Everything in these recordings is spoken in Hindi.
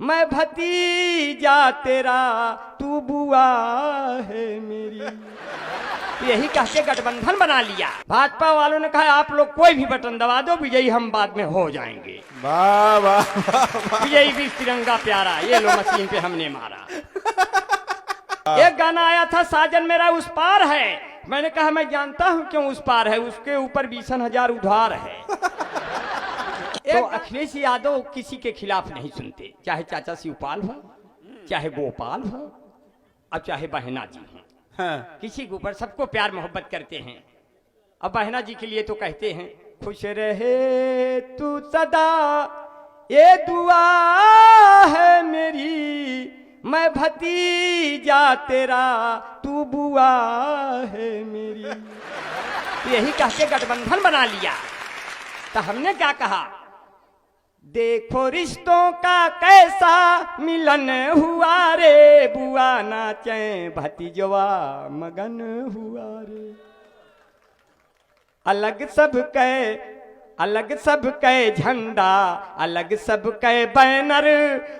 मैं भतीजा तेरा तू बुआ है मेरी। यही कह के गठबंधन बना लिया। भाजपा वालों ने कहा आप लोग कोई भी बटन दबा दो, विजयी हम बाद में हो जाएंगे। वाह वाह वाह। विजयी भी तिरंगा प्यारा, ये लो मशीन पे हमने मारा। एक गाना आया था साजन मेरा उस पार है, मैंने कहा मैं जानता हूं क्यों उस पार है, उसके ऊपर 20,000 उधार है। तो अखिलेश यादव किसी के खिलाफ नहीं सुनते, चाहे चाचा शिवपाल हो, चाहे गोपाल हो, अब चाहे बहना जी हो। हाँ। किसी के ऊपर सबको प्यार मोहब्बत करते हैं। अब बहना जी के लिए तो कहते हैं खुश रहे तू सदा ये दुआ है मेरी, मैं भतीजा तेरा तू बुआ है मेरी। तो यही कह के गठबंधन बना लिया। तो हमने क्या कहा, देखो रिश्तों का कैसा मिलन हुआ रे, बुआ नाचे भतीजवा मगन हुआ रे। अलग सब कै झंडा, अलग सब कै बैनर,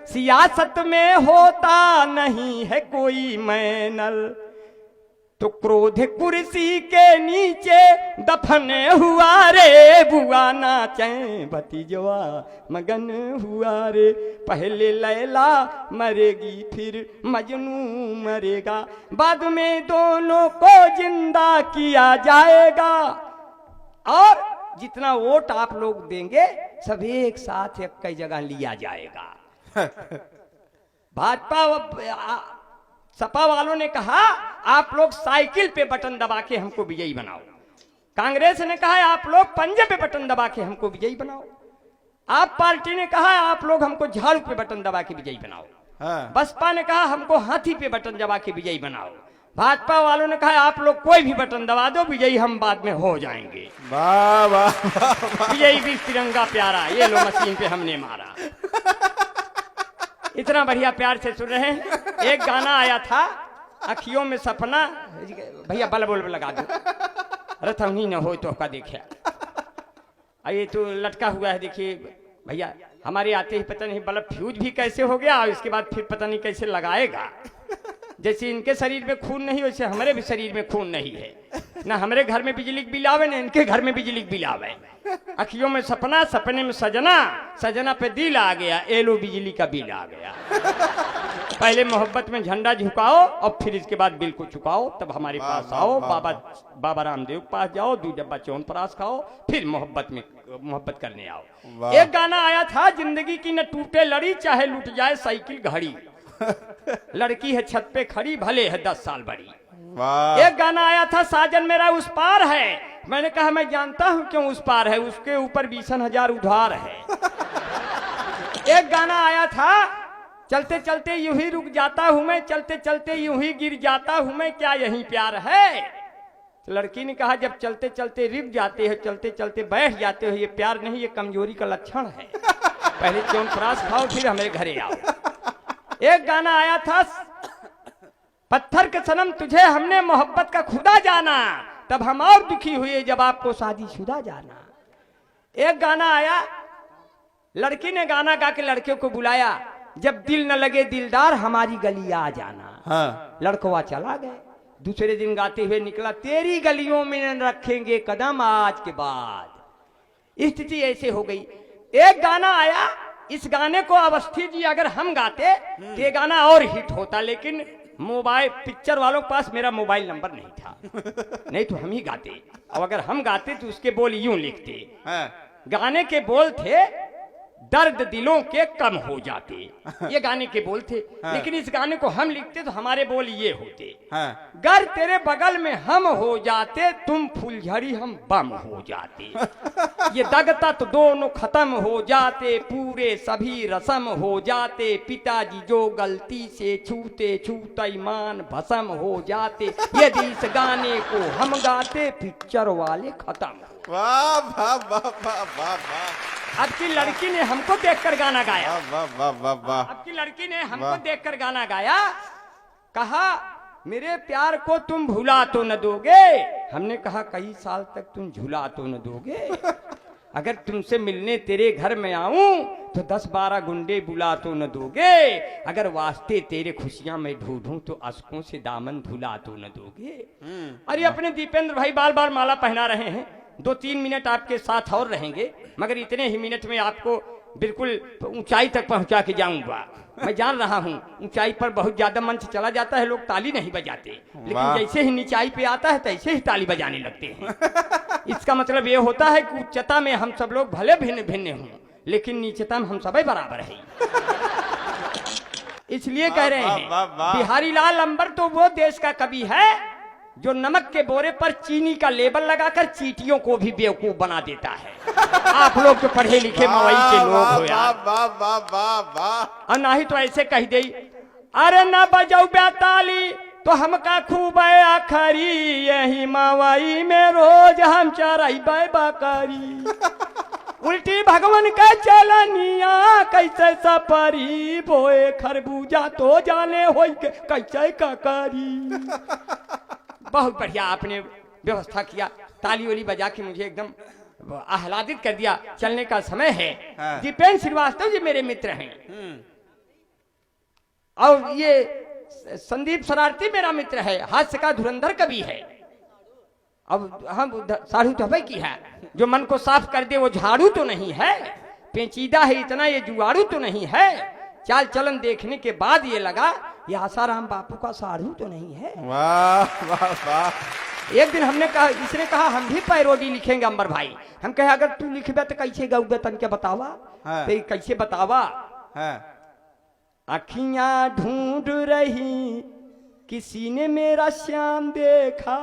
सियासत में होता नहीं है कोई मैनर। तो क्रोध कुर्सी के नीचे दफन हुआ रे, बुआ नाचे भतीजवा मगन हुआ रे। पहले लैला मरेगी फिर मजनू मरेगा, बाद में दोनों को जिंदा किया जाएगा। और जितना वोट आप लोग देंगे सब एक साथ एक कई जगह लिया जाएगा। भाजपा सपा वालों ने कहा आप लोग साइकिल पे बटन दबा के हमको विजयी बनाओ। कांग्रेस ने कहा आप लोग पंजे पे बटन दबा के हमको विजयी बनाओ। आप पार्टी ने कहा आप लोग हमको झाड़ू पे बटन दबा के विजयी बनाओ। हाँ। बसपा ने कहा हमको हाथी पे बटन दबा के विजयी बनाओ। भाजपा वालों ने कहा आप लोग कोई भी बटन दबा दो, विजयी हम बाद में हो जाएंगे। वाह वाह वाह। विजयी भी तिरंगा प्यारा, ये लो मशीन पे हमने मारा। इतना बढ़िया प्यार से सुन रहे हैं। एक गाना आया था अखियों में सपना, भैया बल्ब बल्ब लगा दो, रथनी न हो तो का देखिए। ये तो लटका हुआ है देखिए भैया, हमारे आते ही पता नहीं बल्ब फ्यूज भी कैसे हो गया और इसके बाद फिर पता नहीं कैसे लगाएगा। जैसे इनके शरीर में खून नहीं वैसे हमारे भी शरीर में खून नहीं है, ना हमारे घर में बिजली बिल आवे ना इनके घर में बिजली बिल आवे। अखियों में सपना, सपने में सजना, सजना पे दिल आ गया, एलो बिजली का बिल आ गया। पहले मोहब्बत में झंडा झुकाओ और फिर इसके बाद बिल को चुकाओ, तब हमारे पास आओ। बाबा रामदेव के पास जाओ, 2 डब्बा च्यवनप्राश खाओ, फिर मोहब्बत करने आओ। एक गाना आया था जिंदगी की न टूटे लड़ी, चाहे लूट जाए साइकिल घड़ी, लड़की है छत पे खड़ी भले है 10 साल बड़ी। एक गाना आया था साजन मेरा उस पार है, मैंने कहा मैं जानता हूं क्यों उस पार है, उसके ऊपर 20,000 उधार है। एक गाना आया था चलते चलते यूं ही रुक जाता हूं मैं, चलते चलते यूं ही गिर जाता हूं मैं, क्या यही प्यार है। तो लड़की ने कहा जब चलते चलते रुक जाते हो, चलते चलते बैठ जाते हो, ये प्यार नहीं ये कमजोरी का लक्षण है। पहले च्यवनप्राश खाओ फिर हमारे घरे आओ। एक गाना आया था पत्थर के सनम तुझे हमने मोहब्बत का खुदा जाना, तब हम और दुखी हुए जब आपको शादीशुदा जाना। एक गाना आया लड़की ने गाना गा के लड़के को बुलाया, जब दिल न लगे दिलदार हमारी गली आ जाना। हाँ। लड़कवा चला गए, दूसरे दिन गाते हुए निकला तेरी गलियों में न रखेंगे कदम आज के बाद। स्थिति ऐसे हो गई। एक गाना आया, इस गाने को अवस्थी जी अगर हम गाते तो ये गाना और हिट होता, लेकिन मोबाइल पिक्चर वालों के पास मेरा मोबाइल नंबर नहीं था, नहीं तो हम ही गाते। और अगर हम गाते तो उसके बोल यूं लिखते। हाँ। गाने के बोल थे दर्द दिलों के कम हो जाते, ये गाने के बोल थे। हाँ। लेकिन इस गाने को हम लिखते तो हमारे बोल ये होते। हाँ। गर तेरे बगल में हम हो जाते, तुम फुलझड़ी हम बम हो जाते। ये दगता तो दोनों खत्म हो जाते, पूरे सभी रस्म हो जाते। पिताजी जो गलती से छूते छूता ईमान भस्म हो जाते। यदि इस गाने को हम गाते पिक्चर वाले खत्म। वाह वाह वाह वाह वाह वाह। अब की लड़की ने हमको देखकर गाना गाया। वाह वाह वाह वाह। अब की लड़की ने हमको देखकर गाना गाया, कहा मेरे प्यार को तुम भुला तो न दोगे। हमने कहा कई साल तक तुम झुला तो न दोगे। अगर तुमसे मिलने तेरे घर में आऊं तो 10-12 गुंडे बुला तो न दोगे, अगर वास्ते तेरे खुशियां में ढूंढूं तो अशकों से दामन धुला तो न दोगे। अरे अपने दीपेंद्र भाई बार बार माला पहना रहे हैं, 2-3 मिनट आपके साथ और रहेंगे, मगर इतने ही मिनट में आपको बिल्कुल ऊंचाई तक पहुंचा के जाऊंगा। मैं जान रहा हूं ऊंचाई पर बहुत ज्यादा मंच चला जाता है, लोग ताली नहीं बजाते, लेकिन जैसे ही नीचाई पे आता है तैसे ही ताली बजाने लगते हैं। इसका मतलब ये होता है कि उच्चता में हम सब लोग भले भिन्न भिन्न हों, लेकिन नीचता में हम सभी बराबर हैं। इसलिए कह रहे हैं बिहारी लाल अंबर तो वो देश का कवि है जो नमक के बोरे पर चीनी का लेबल लगाकर चींटियों को भी बेवकूफ बना देता है। आप लोग तो पढ़े लिखे मवई के लोग हो यार। और ना ही तो ऐसे कह दे, अरे ना बजाऊ ताली तो हमका खूब आखरी, यही मवई में रोज हम चराई बकरी। उल्टी भगवान का चलनिया कैसे सपरी, बोए खरबूजा तो जाने हो कैसे ककरी। बहुत बढ़िया आपने व्यवस्था किया, ताली वाली बजा के मुझे एकदम आह्लादित कर दिया। चलने का समय है। दीपेंद्र श्रीवास्तव जी मेरे मित्र हैं और ये संदीप शरारती मेरा मित्र है, हास्य का धुरंधर कवि है। अब हम साढ़ू तो भाई की है, जो मन को साफ कर दे वो झाड़ू तो नहीं है, पेचीदा है इतना ये जुआड़ू तो नहीं है। चाल चलन देखने के बाद ये लगा ये आसाराम बापू का साढ़ू तो नहीं है। वाह वाह वाह। एक दिन हमने कहा, इसने कहा हम भी पैरोडी लिखेंगे अंबर भाई। हम कहे अगर तू लिखबे तो कैसे गाऊगे तन के बतावा। तो कैसे बतावा। अखियां ढूंढ रही किसी ने मेरा श्याम देखा,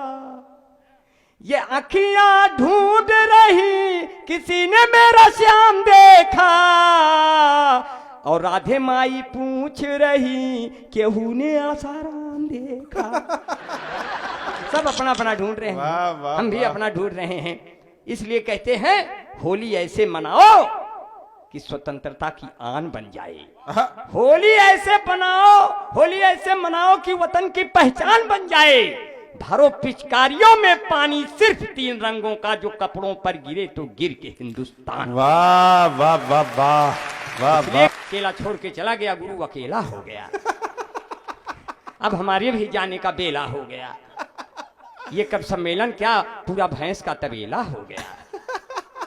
ये अखियां ढूंढ रही किसी ने मेरा श्याम देखा, और राधे माई पूछ रही केहू ने आसाराम देखा। सब अपना अपना ढूंढ रहे हैं, हम भी अपना ढूंढ रहे हैं। इसलिए कहते हैं होली ऐसे मनाओ कि स्वतंत्रता की आन बन जाए। होली ऐसे बनाओ, होली ऐसे मनाओ कि वतन की पहचान बन जाए। भरो पिचकारियों में पानी सिर्फ 3 रंगों का, जो कपड़ों पर गिरे तो गिर के हिंदुस्तान। वाह वाह वाह वाह वाह वाह। अकेला छोड़ के चला गया गुरु, अकेला हो गया। अब हमारे भी जाने का बेला हो गया। ये कब सम्मेलन क्या पूरा भैंस का तबेला हो गया।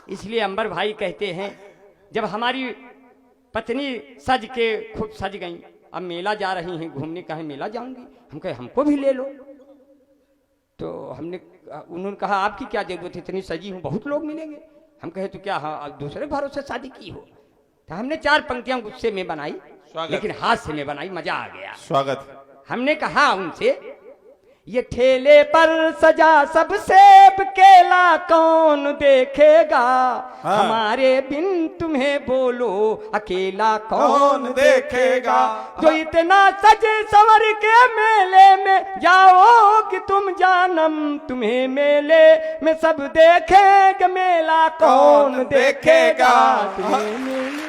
इसलिए अंबर भाई कहते हैं जब हमारी पत्नी सज के खूब सज गई, अब मेला जा रही हैं घूमने, कहे मेला जाऊंगी। हम कहे हमको भी ले लो। तो उन्होंने कहा आपकी क्या जरूरत है, इतनी सजी हूँ बहुत लोग मिलेंगे। हम कहे तो क्या हाँ दूसरे भरोसे शादी की हो। तो हमने 4 पंक्तियां गुस्से में बनाई, लेकिन हास्य में बनाई, मजा आ गया। स्वागत। हमने कहा उनसे ये ठेले पर सजा सब सेब केला कौन देखेगा, हमारे बिन तुम्हें बोलो अकेला कौन देखेगा। जो इतना सजे संवर के मेले में जाओ कि तुम जानम, तुम्हें मेले में सब देखेंगे मेला कौन देखेगा। तुम्हें मेले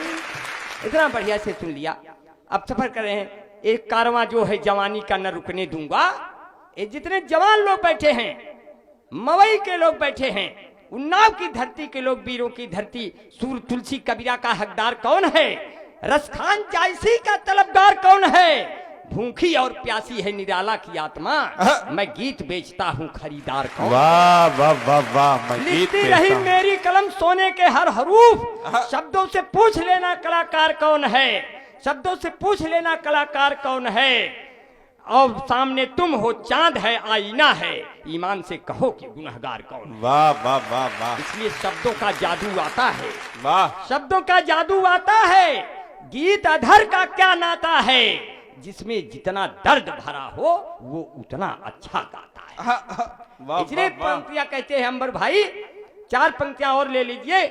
इतना बढ़िया से सुन लिया। अब सफर कर रहे हैं। एक कारवां जो है जवानी का न रुकने दूंगा। ये जितने जवान लोग बैठे हैं, मवई के लोग बैठे हैं, उन्नाव की धरती के लोग, वीरों की धरती, सूर तुलसी कबीरा का हकदार कौन है, रसखान जायसी का तलबगार कौन है, भूखी और प्यासी है निराला की आत्मा, मैं गीत बेचता हूँ खरीदार कौन। वाह वाह वाह वाह। लिखती रही मेरी कलम सोने के हर हरूफ, शब्दों से पूछ लेना कलाकार कौन है, शब्दों से पूछ लेना कलाकार कौन है। और सामने तुम हो, चांद है आईना है, ईमान से कहो कि गुनहगार कौन। वाह वाह वाह वाह। इसलिए शब्दों का जादू आता है। वाह। शब्दों का जादू आता है। गीत अधर का क्या नाता है, जिसमें जितना दर्द भरा हो वो उतना अच्छा गाता है। इसलिए पंक्तियां कहते हैं अंबर भाई, 4 पंक्तियां और ले लीजिए।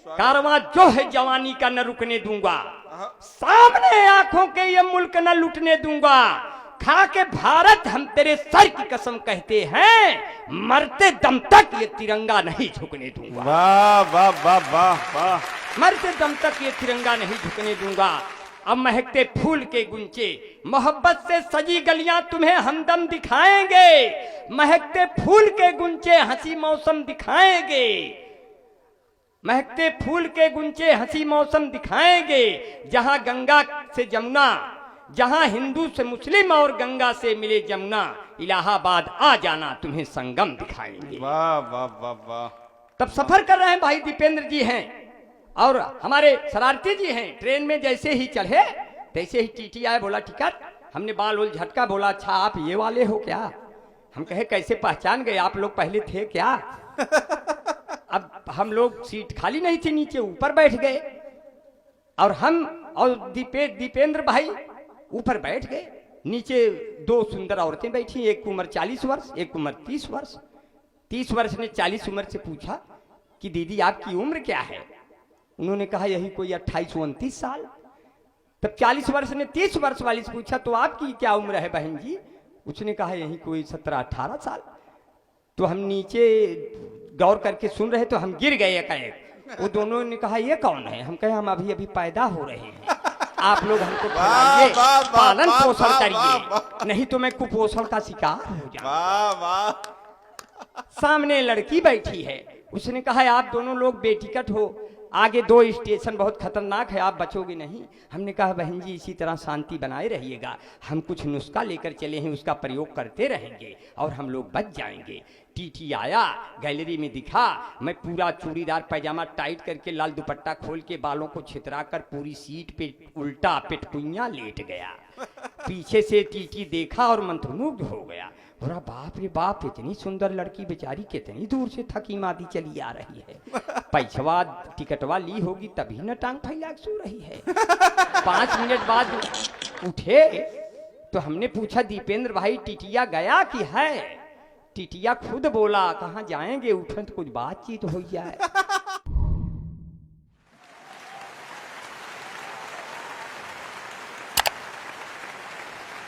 कारवां जो है जवानी का न रुकने दूंगा, सामने आंखों के ये मुल्क न लुटने दूंगा, खा के भारत हम तेरे सर की कसम कहते हैं, मरते दम तक ये तिरंगा नहीं झुकने दूंगा। वाह वाह वाह वाह वाह। मरते दम तक ये तिरंगा नहीं झुकने दूंगा। अब महकते फूल के गुंचे, मोहब्बत से सजी गलियां तुम्हें हमदम दिखाएंगे, महकते फूल के गुंचे हंसी मौसम दिखाएंगे। महकते फूल के गुंचे हंसी मौसम दिखाएंगे, जहां गंगा से जमुना, जहां हिंदू से मुस्लिम और गंगा से मिले जमुना, इलाहाबाद आ जाना तुम्हें संगम दिखाएंगे। वाह वाह वाह वाह। तब सफर कर रहे हैं भाई दीपेंद्र जी हैं और हमारे शरारती जी हैं। ट्रेन में जैसे ही चढ़े तैसे ही टीटी आया, बोला टिकट। हमने बाल उल झटका, बोला अच्छा आप ये वाले हो क्या? हम कहे कैसे पहचान गए, आप लोग पहले थे क्या? अब हम लोग सीट खाली नहीं थी, नीचे ऊपर बैठ गए और हम और दीपेंद्र भाई ऊपर बैठ गए। नीचे दो सुंदर औरतें बैठी, एक उम्र 40 वर्ष, एक उम्र 30 वर्ष। 30 वर्ष ने 40 उम्र से पूछा कि दीदी आपकी उम्र क्या है? उन्होंने कहा यही कोई 28-29 साल। तब 40 वर्ष ने 30 वर्ष वाली से पूछा तो आपकी क्या उम्र है बहन जी? उसने कहा यही कोई 17-18 साल। तो हम नीचे गौर करके सुन रहे तो हम गिर गए एकाएक। वो दोनों ने कहा ये कौन है? हम कहे हम अभी अभी पैदा हो रहे हैं, आप लोग हमको खिलाइए, पालन पोषण करिए, नहीं तो मैं कुपोषण का शिकार हो जाऊं। वाह वाह। सामने लड़की बैठी है, उसने कहा आप दोनों लोग बेटिकट हो, आगे 2 स्टेशन बहुत खतरनाक है, आप बचोगे नहीं। हमने कहा बहन जी इसी तरह शांति बनाए रहिएगा, हम कुछ नुस्खा लेकर चले हैं, उसका प्रयोग करते रहेंगे और हम लोग बच जाएंगे। टीटी आया, गैलरी में दिखा, मैं पूरा चूड़ीदार पैजामा टाइट करके लाल दुपट्टा खोल के बालों को छितरा कर पूरी सीट पे उल्टा पेटकुइयां लेट गया। पीछे से टीटी देखा और मंत्रमुग्ध हो गया, बोला बाप रे बाप, इतनी सुंदर लड़की बेचारी कितनी दूर से थकी मादी चली आ रही है, पैसवा टिकटवा ली होगी तभी न टांग फैला सो रही है। 5 मिनट बाद उठे तो हमने पूछा दीपेंद्र भाई टिटिया गया कि है? टिटिया खुद बोला कहाँ जाएंगे, उठे तो कुछ बातचीत हो जाए।